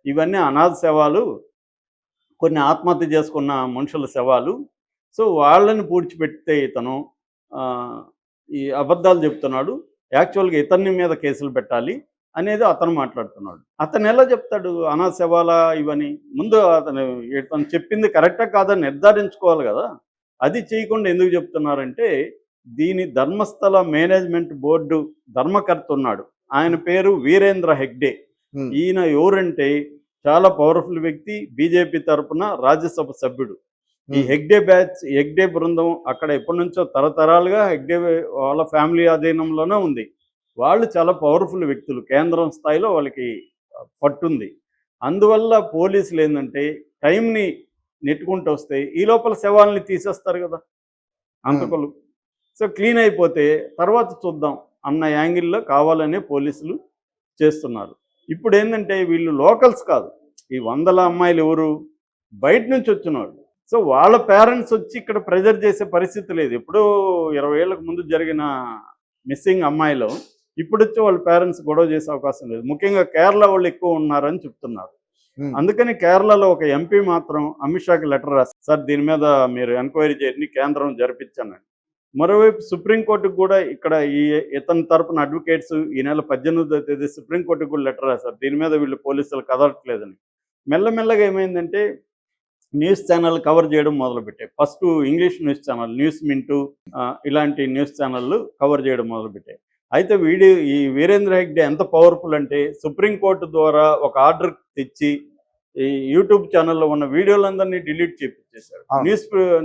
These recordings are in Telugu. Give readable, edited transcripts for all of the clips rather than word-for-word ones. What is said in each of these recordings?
ఇవన్నీ అనాథ శవాలు, కొన్ని ఆత్మహత్య చేసుకున్న మనుషుల శవాలు. సో, వాళ్ళని పూడ్చిపెడితే ఇతను ఆహ్, ఈ అబద్ధాలు చెప్తున్నాడు. యాక్చువల్‌గా ఇతని మీద కేసులు పెట్టాలి అనేది అతను మాట్లాడుతున్నాడు. అతనెలా చెప్తాడు అనాథ శవాలా ఇవని? ముందు ఇతను చెప్పింది కరెక్టా కాదా నిర్ధారించుకోవాలి గదా! అది చేయకుండా ఎందుకు చెప్తున్నారంటే, దీని ధర్మస్థల మేనేజ్మెంట్ బోర్డు ధర్మకర్త ఉన్నాడు. ఆయన పేరు వీరేంద్ర హెగ్డే. హ్మ్. ఈయన ఎవరంటే చాలా పవర్‌ఫుల్ వ్యక్తి. బీజేపీ తరపున రాజ్యసభ సభ్యుడు. ఈ హెగ్డే బృందం అక్కడ ఎప్పటినుంచో తరతరాలుగా వాళ్ళ ఫ్యామిలీ అధీనంలోనే ఉంది. వాళ్ళు చాలా పవర్‌ఫుల్ వ్యక్తులు. కేంద్రం స్థాయిలో వాళ్ళకి పట్టుంది. అందువల్ల పోలీసులేందంటే టైంని నెట్టుకుంటూ వస్తే ఈ లోపల శవాల్ని తీసేస్తారు గదా! హంతకులు. సో, క్లీన్ అయిపోతే తర్వాత చూద్దాం అన్న యాంగిల్‌లో కావాలనే పోలీసులు చేస్తున్నారు. ఇప్పుడేందంటే వీళ్ళు లోకల్స్ కాదు. ఈ వందల అమ్మాయిలు ఎవరు? బయట నుంచి వచ్చినోళ్ళు. సో, వాళ్ళ పేరెంట్స్ వచ్చి ఇక్కడ ప్రెజర్ చేసే పరిస్థితి లేదు. ఎప్పుడో 20 ఏళ్లకు ముందు జరిగిన మిస్సింగ్ అమ్మాయిలో ఇప్పుడొచ్చి వాళ్ళ పేరెంట్స్ గొడవ చేసే అవకాశం లేదు. ముఖ్యంగా కేరళ వాళ్ళు ఎక్కువ ఉన్నారని చెప్తున్నారు. అందుకని కేరళలో ఒక ఎంపీ మాత్రం అమిత్ షాకి లెటర్ రాశారు. సార్ దీని మీద మీరు ఎంక్వైరీ చేయండి, కేంద్రం జరిపించండి. మరోవైపు సుప్రీంకోర్టుకు కూడా ఇక్కడ ఇతని తరపున అడ్వకేట్స్ ఈ నెల 18వ తేదీ సుప్రీంకోర్టుకు కూడా లెటర్ రాశారు. దీని మీద వీళ్ళు పోలీసులు కదలట్లేదని. మెల్లమెల్లగా ఏమైందంటే న్యూస్ ఛానల్ కవర్ చేయడం మొదలుపెట్టాయి. First English news channel News Minute ఇలాంటి న్యూస్ ఛానళ్ళు కవర్ చేయడం మొదలుపెట్టాయి. అయితే ఈ వీరేంద్ర హెగ్డే ఎంత పవర్ఫుల్ అంటే సుప్రీంకోర్టు ద్వారా ఒక ఆర్డర్ తెచ్చి ఈ యూట్యూబ్ ఛానల్లో ఉన్న వీడియోలందరినీ డిలీట్ చేపించేశారు.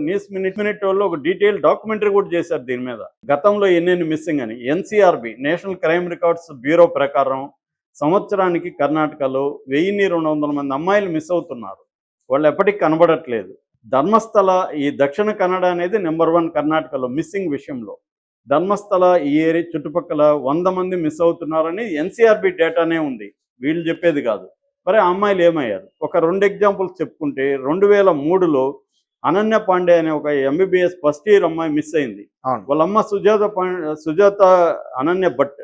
న్యూస్ మినిట్ వాళ్ళు ఒక డీటెయిల్ డాక్యుమెంటరీ కూడా చేశారు దీని మీద. గతంలో ఎన్నెన్ని మిస్సింగ్ అని. NCRB national crime records bureau ప్రకారం సంవత్సరానికి కర్ణాటకలో 1200 మంది అమ్మాయిలు మిస్ అవుతున్నారు. వాళ్ళు ఎప్పటికీ కనబడట్లేదు. ధర్మస్థల ఈ దక్షిణ కన్నడ అనేది నెంబర్ 1 కర్ణాటకలో మిస్సింగ్ విషయంలో. ధర్మస్థల ఈ ఏరియా చుట్టుపక్కల 100 మంది మిస్ అవుతున్నారని ఎన్సీఆర్బీ డేటానే ఉంది. వీళ్ళు చెప్పేది కాదు. మరి ఆ అమ్మాయిలు ఏమయ్యారు? ఒక 2 ఎగ్జాంపుల్స్ చెప్పుకుంటే 2003లో అనన్య పాండే అనే ఒక ఎంబీబీఎస్ ఫస్ట్ ఇయర్ అమ్మాయి మిస్ అయింది. వాళ్ళమ్మ సుజాత అనన్య భట్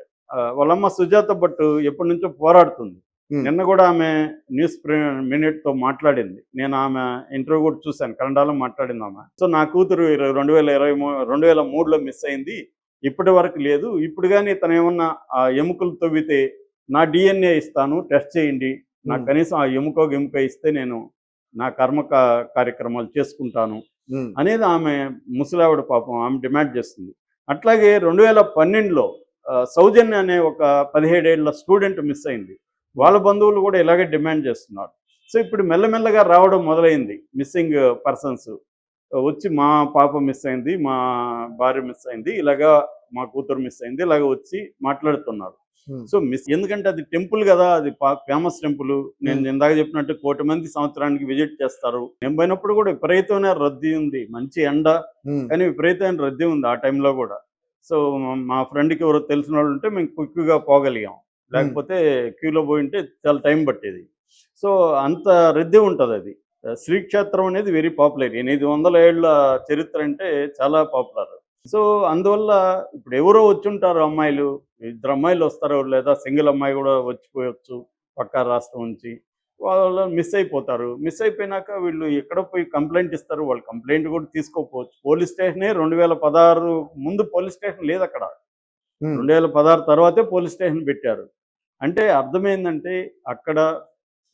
వాళ్ళమ్మ సుజాత భట్ ఎప్పటి నుంచో పోరాడుతుంది. నిన్న కూడా ఆమె న్యూస్ మినిట్తో మాట్లాడింది. నేను ఆమె ఇంటర్వ్యూ కూడా చూశాను. కన్నడలో మాట్లాడింది ఆమె. సో నా కూతురు 2003లో మిస్ అయింది, ఇప్పటి వరకు లేదు. ఇప్పుడు కానీ తను ఏమన్నా ఆ ఎముకలు తవ్వితే నా డిఎన్ఏ ఇస్తాను, టెస్ట్ చేయండి, నాకు కనీసం ఆ ఎముక ఇస్తే నేను నా కార్యక్రమాలు చేసుకుంటాను అనేది ఆమె ముసలావిడ పాపం ఆమె డిమాండ్ చేస్తుంది. అట్లాగే 2012లో సౌజన్య అనే ఒక 17 ఏళ్ల స్టూడెంట్ మిస్ అయింది. వాళ్ళ బంధువులు కూడా ఇలాగే డిమాండ్ చేస్తున్నారు. సో ఇప్పుడు మెల్లమెల్లగా రావడం మొదలైంది. మిస్సింగ్ పర్సన్స్ వచ్చి మా పాప మిస్ అయింది, మా భార్య మిస్ అయింది, ఇలాగా మా కూతురు మిస్ అయింది, ఇలాగ వచ్చి మాట్లాడుతున్నారు. సో ఎందుకంటే అది టెంపుల్ కదా, అది ఫేమస్ టెంపుల్. నేను ఇందాక చెప్పినట్టు 1 కోటి మంది సంవత్సరానికి విజిట్ చేస్తారు. నేను పోయినప్పుడు కూడా విపరీతమైన రద్దీ ఉంది. మంచి ఎండ, కానీ విపరీతమైన రద్దీ ఉంది ఆ టైంలో కూడా. సో మా ఫ్రెండ్కి ఎవరో తెలిసిన వాళ్ళు ఉంటే మేము క్విక్గా పోగలిగాం. లేకపోతే క్యూలో పోయి ఉంటే చాలా టైం పట్టేది. సో అంత రద్దీ ఉంటుంది. అది శ్రీక్షేత్రం అనేది వెరీ పాపులర్. 800 ఏళ్ల చరిత్ర అంటే చాలా పాపులర్. సో అందువల్ల ఇప్పుడు ఎవరో వచ్చుంటారు అమ్మాయిలు, 2 అమ్మాయిలు వస్తారు, లేదా సింగిల్ అమ్మాయి కూడా వచ్చిపోయవచ్చు పక్క రాష్ట్రం నుంచి. వాళ్ళు మిస్ అయిపోతారు. మిస్ అయిపోయినాక వీళ్ళు ఎక్కడ పోయి కంప్లైంట్ ఇస్తారు? వాళ్ళు కంప్లైంట్ కూడా తీసుకోకపోవచ్చు. పోలీస్ స్టేషనే 2016 ముందు పోలీస్ స్టేషన్ లేదు అక్కడ. 2016 తర్వాతే పోలీస్ స్టేషన్ పెట్టారు. అంటే అర్థమైందంటే అక్కడ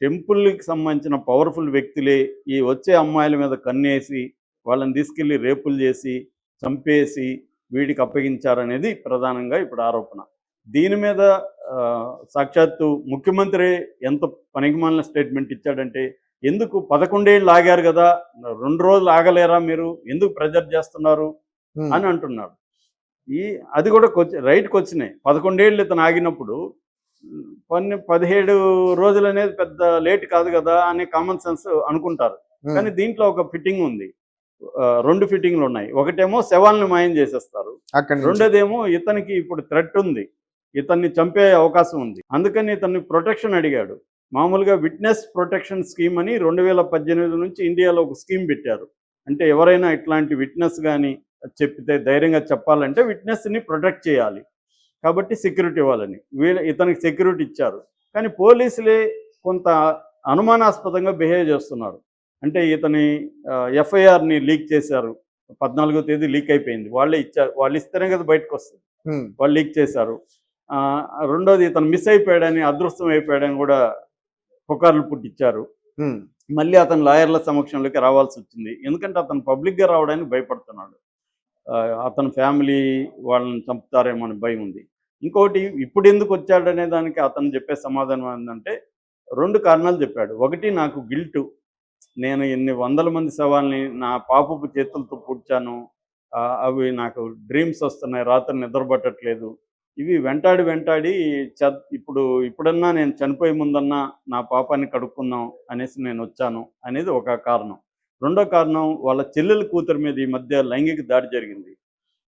టెంపుల్కి సంబంధించిన పవర్ఫుల్ వ్యక్తులే ఈ వచ్చే అమ్మాయిల మీద కన్నేసి వాళ్ళని తీసుకెళ్ళి రేపులు చేసి చంపేసి వీడికి అప్పగించారనేది ప్రధానంగా ఇప్పుడు ఆరోపణ. దీని మీద సాక్షాత్తు ముఖ్యమంత్రి ఎంత పనికిమాలిన స్టేట్మెంట్ ఇచ్చాడంటే, ఎందుకు 11 ఏళ్ళు ఆగారు కదా, 2 రోజులు ఆగలేరా మీరు, ఎందుకు ప్రెజర్ చేస్తున్నారు అని అంటున్నాడు. అది కూడా రైట్కి వచ్చినాయి. 11 ఏళ్ళు ఇతను ఆగినప్పుడు 17 రోజులు అనేది పెద్ద లేట్ కాదు కదా అని కామన్ సెన్స్ అనుకుంటారు. కానీ దీంట్లో ఒక ఫిట్టింగ్ ఉంది. 2 ఫిట్టింగ్లు ఉన్నాయి. ఒకటేమో శవాలను మాయం చేసేస్తారు, రెండోదేమో ఇతనికి ఇప్పుడు థ్రెట్ ఉంది, ఇతన్ని చంపే అవకాశం ఉంది. అందుకని ఇతన్ని ప్రొటెక్షన్ అడిగాడు. మామూలుగా విట్నెస్ ప్రొటెక్షన్ స్కీమ్ అని 2018 నుంచి ఇండియాలో ఒక స్కీమ్ పెట్టారు. అంటే ఎవరైనా ఇట్లాంటి విట్నెస్ కానీ చెప్పితే ధైర్యంగా చెప్పాలంటే విట్నెస్ని ప్రొటెక్ట్ చేయాలి, కాబట్టి సెక్యూరిటీ ఇవ్వాలని ఇతనికి సెక్యూరిటీ ఇచ్చారు. కానీ పోలీసులే కొంత అనుమానాస్పదంగా బిహేవ్ చేస్తున్నారు. అంటే ఇతని ఎఫ్ఐఆర్‌ని లీక్ చేశారు. 14వ తేదీ లీక్ అయిపోయింది. వాళ్ళే ఇచ్చారు. వాళ్ళు ఇస్తేనే కదా బయటకొస్తది. హ్మ్. వాళ్ళు లీక్ చేశారు. రెండోది ఇతను మిస్ అయిపోయాడని, అదృశ్యం అయిపోయాడని కూడా పుకార్లు పుట్టించారు. హ్మ్. మళ్ళీ అతను లాయర్ల సమక్షంలోకి రావాల్సొచ్చింది. ఎందుకంటే అతను పబ్లిక్‌గా రావడానికి భయపడుతున్నాడు. అతని ఫ్యామిలీ వాళ్ళని చంపుతారేమో అని భయం ఉంది. ఇంకోటి ఇప్పుడెందుకొచ్చాడనే దానికి అతను చెప్పే సమాధానం ఏందంటే 2 కారణాలు చెప్పాడు. ఒకటి నాకు గిల్టు. నేను ఎన్ని వందల మంది శవాల్ని నా పాపపు చేతులతో పూడ్చాను. అవి నాకు డ్రీమ్స్ వస్తున్నాయి. రాత్రి నిద్ర పట్టట్లేదు. ఇవి వెంటాడి వెంటాడి ఇప్పుడన్నా నేను చనిపోయే ముందన్నా నా పాపాన్ని కడుక్కుందాం అనేసి నేనొచ్చాను అనేది ఒక కారణం. రెండో కారణం వాళ్ళ చెల్లెల కూతురు మీద ఈ మధ్య లైంగిక దాడి జరిగింది.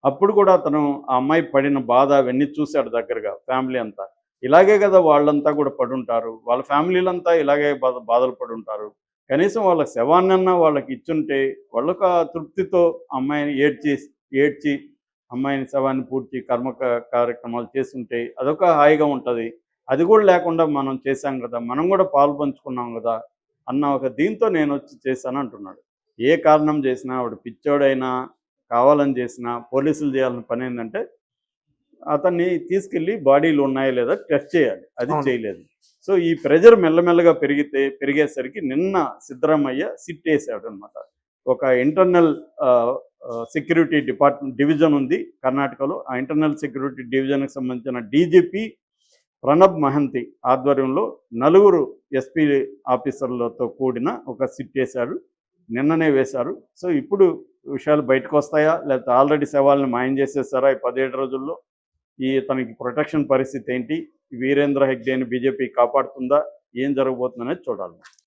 అప్పుడు కూడా అతను ఆ అమ్మాయి పడిన బాధ అవన్నీ చూసాడు దగ్గరగా ఫ్యామిలీ అంతా. ఇలాగే కదా వాళ్ళంతా కూడా పడుంటారు. వాళ్ళ ఫ్యామిలీలంతా ఇలాగే బాధలు పడుంటారు. కనీసం వాళ్ళ శవాన్నన్నా వాళ్ళకి ఇచ్చుంటే వాళ్ళొక తృప్తితో అమ్మాయిని ఏడ్చి అమ్మాయిని శవాన్ని పూడ్చి కార్యక్రమాలు చేసుంటే అదొక హాయిగా ఉంటది. అది కూడా లేకుండా మనం చేశాం గదా! మనం కూడా పాలు పంచుకున్నాం గదా! అన్న ఒక దీంతో నేనొచ్చి చేశాను అంటున్నాడు. ఏ కారణం చేసినా వాడు పిచ్చోడైనా, కావాలని చేసినా పోలీసులు చేయాల్సిన పనేందంటే అతన్ని తీసుకెళ్ళి బాడీలో ఉన్నాయా లేదా టెస్ట్ చేయాలి. అది అవును. చేయలేదు. సో, ఈ ప్రెషర్ మెల్లమెల్లగా పెరిగేసరికి నిన్న సిద్ధరామయ్య సిట్ ఏసాడనమాట. ఒక ఇంటర్నల్ ఆహ్, ఆహ్, సెక్యూరిటీ డివిజన్ ఉంది కర్ణాటకలో. ఆ ఇంటర్నల్ సెక్యూరిటీ డివిజన్‌కి సంబంధించిన డీజీపీ ప్రణబ్ మహంతి ఆధ్వర్యంలో నలుగురు ఎస్పీ ఆఫీసర్లతో కూడిన ఒక సిట్ ఏశారు. నిన్ననే వేశారు. సో, ఇప్పుడు విషయాలు బయటకొస్తాయా? లేకపోతే ఆల్రెడీ శవాలను మాయం చేసేసారా ఈ 17 రోజుల్లో? తనకి ప్రొటెక్షన్ పరిస్థితి ఏంటి? వీరేంద్ర హెగ్డేని బీజేపీ కాపాడుతుందా? ఏం జరగబోతుందనేది చూడాలి.